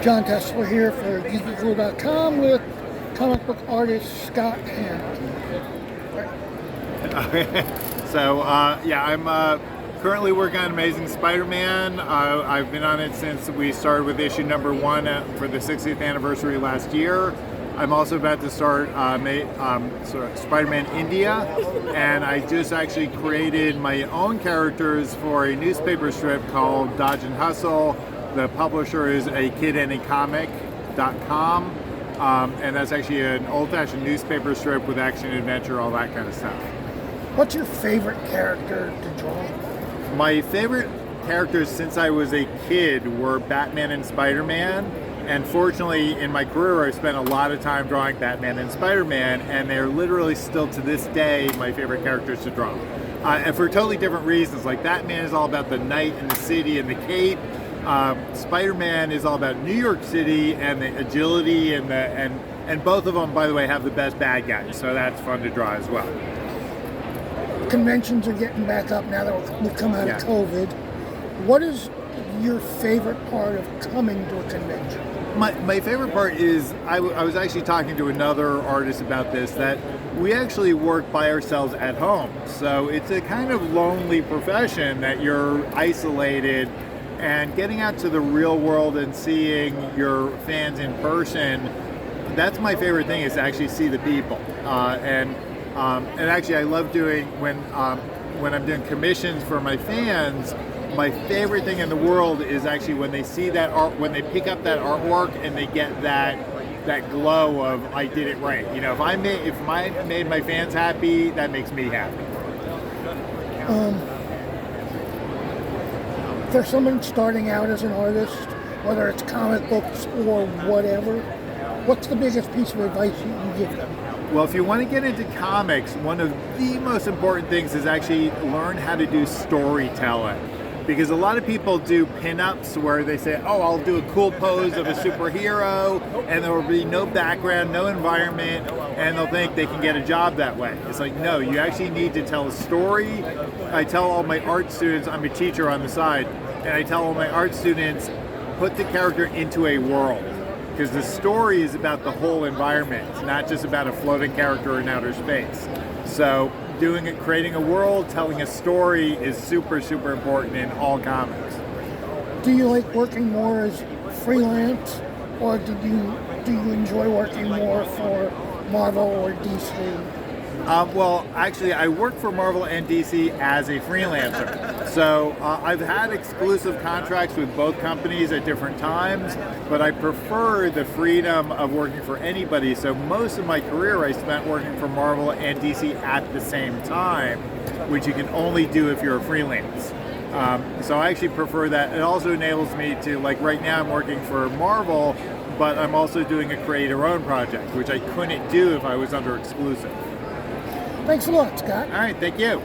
John Tesler here for GeekyKOOL.com with comic book artist Scott Hanna. I'm currently working on Amazing Spider-Man. I've been on it since we started with issue number 1 for the 60th anniversary last year. I'm also about to start Spider-Man India, and I just actually created my own characters for a newspaper strip called Dodge and Hustle. The publisher is akidanycomic.com, and that's actually an old-fashioned newspaper strip with action, adventure, all that kind of stuff. What's your favorite character to draw? My favorite characters since I was a kid were Batman and Spider-Man, and fortunately in my career I've spent a lot of time drawing Batman and Spider-Man, and they're literally still to this day my favorite characters to draw. And for totally different reasons. Like Batman is all about the night and the city and the cape. Spider-Man is all about New York City and the agility and both of them, by the way, have the best bad guys, so that's fun to draw as well. Conventions are getting back up now that we've come out of COVID. What is your favorite part of coming to a convention? My favorite part is, I was actually talking to another artist about this, that we actually work by ourselves at home. So it's a kind of lonely profession that you're isolated, and getting out to the real world and seeing your fans in person, that's my favorite thing, is to actually see the people. And actually I love doing, when I'm doing commissions for my fans, my favorite thing in the world is actually when they see that art, when they pick up that artwork and they get that glow of, I did it right. You know, if I made my fans happy, that makes me happy. For someone starting out as an artist, whether it's comic books or whatever, what's the biggest piece of advice you can give them? Well, if you want to get into comics, one of the most important things is actually learn how to do storytelling. Because a lot of people do pin-ups where they say, oh, I'll do a cool pose of a superhero, and there will be no background, no environment, and they'll think they can get a job that way. It's like, no, you actually need to tell a story. I tell all my art students, I'm a teacher on the side, and I tell all my art students, put the character into a world. Because the story is about the whole environment, not just about a floating character in outer space. So creating a world, telling a story is super, super important in all comics. Do you like working more as freelance, or do you enjoy working more for Marvel or DC? Well, actually, I work for Marvel and DC as a freelancer. So I've had exclusive contracts with both companies at different times, but I prefer the freedom of working for anybody. So most of my career I spent working for Marvel and DC at the same time, which you can only do if you're a freelance. So I actually prefer that. It also enables me to, like right now I'm working for Marvel, but I'm also doing a create-your-own project, which I couldn't do if I was under exclusive. Thanks a lot, Scott. All right, thank you.